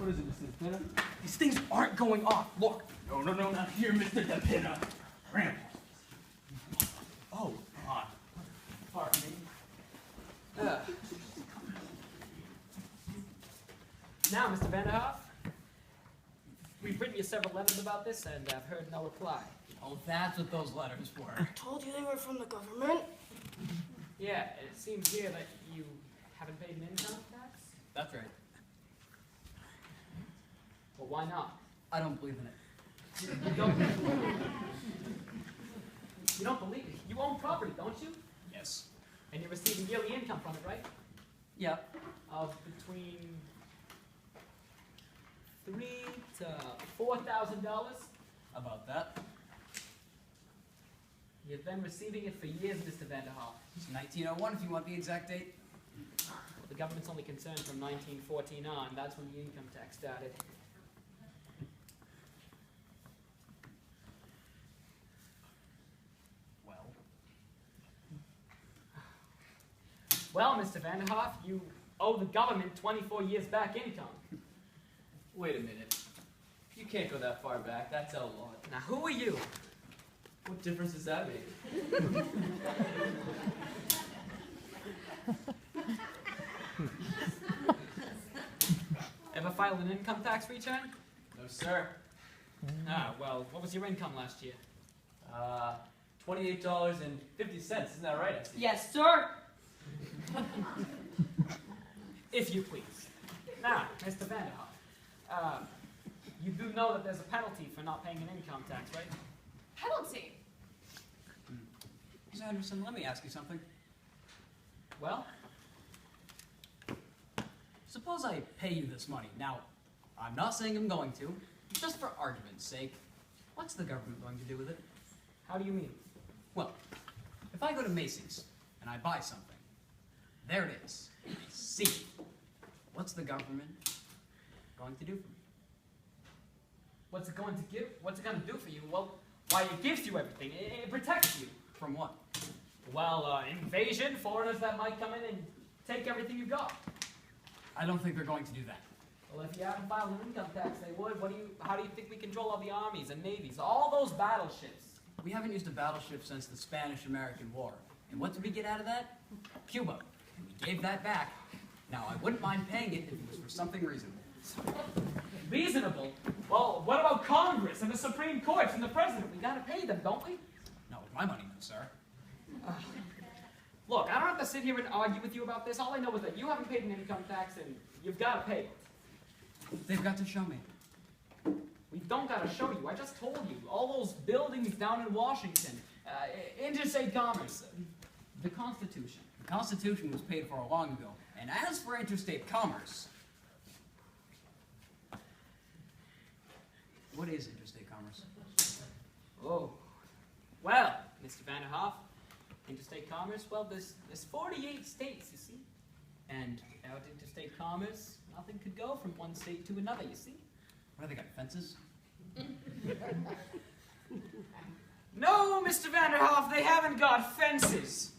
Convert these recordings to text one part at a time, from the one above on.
What is it, Mr. DePinna? These things aren't going off. Look. No, not here, Mr. DePinna. Grandpa. Oh, God. Pardon me. Now, Mr. Vanderhoff, we've written you several letters about this, and I've heard no reply. Oh, that's what those letters were. I told you they were from the government. Yeah, it seems here that you haven't paid an income tax? That's right. Well, why not? I don't believe in it. You don't, you don't believe it? You own property, don't you? Yes. And you're receiving yearly income from it, right? Yeah. Of between $3,000 to $4,000. About that. You've been receiving it for years, Mr. Vanderhoff. It's 1901 if you want the exact date. Well, the government's only concerned from 1949. That's when the income tax started. Well, Mr. Vanderhoff, you owe the government 24 years back income. Wait a minute. You can't go that far back. That's outlawed. Now, who are you? What difference does that make? Ever filed an income tax return? No, sir. Ah, well, what was your income last year? $28.50. Isn't that right? I see. Yes, sir. If you please. Now, Mr. Vanderhoff, you do know that there's a penalty for not paying an income tax, right? Penalty. Miss Anderson, let me ask you something. Well, Suppose I pay you this money. Now, I'm not saying I'm going to. Just for argument's sake, what's the government going to do with it? how do you mean? Well, if I go to Macy's and I buy something, there it is. I see it. What's the government going to do for me? What's it going to give? What's it going to do for you? Well, why, it gives you everything. It protects you. From what? Well, invasion, foreigners that might come in and take everything you got. I don't think they're going to do that. Well, if you haven't filed an income tax, they would. How do you think we control all the armies and navies, all those battleships? We haven't used a battleship since the Spanish-American War. And what did we get out of that? Cuba. And we gave that back. Now, I wouldn't mind paying it if it was for something reasonable. Reasonable? Well, what about Congress and the Supreme Courts and the President? We gotta pay them, don't we? Not with my money, no, sir. Look, I don't have to sit here and argue with you about this. All I know is that you haven't paid an income tax and you've gotta pay it. They've got to show me. We don't gotta show you. I just told you. All those buildings down in Washington, interstate commerce, the Constitution. The Constitution was paid for long ago. And as for interstate commerce, what is interstate commerce? Oh, well, Mr. Vanderhoff, interstate commerce, well, there's 48 states, you see. And without interstate commerce, nothing could go from one state to another, you see. What, do they got fences? No, Mr. Vanderhoff, they haven't got fences.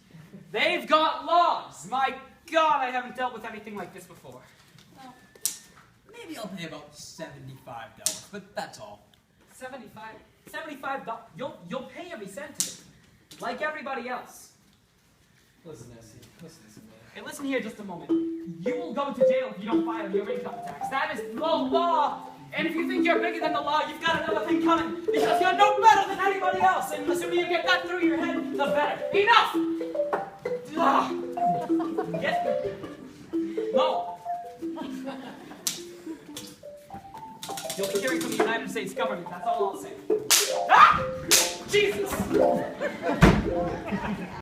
They've got laws. My God, I haven't dealt with anything like this before. Well, maybe I'll pay about $75, but that's all. $75? You'll pay every cent of it, like everybody else. Listen, Essie. Listen to me. Hey, listen here just a moment. You will go to jail if you don't file your income tax. That is the law. And if you think you're bigger than the law, you've got another thing coming, because you're no better than anybody else. And the sooner you get that through your head, the better. Enough! No. You'll be hearing from the United States government. That's all I'll say. Ah! Jesus!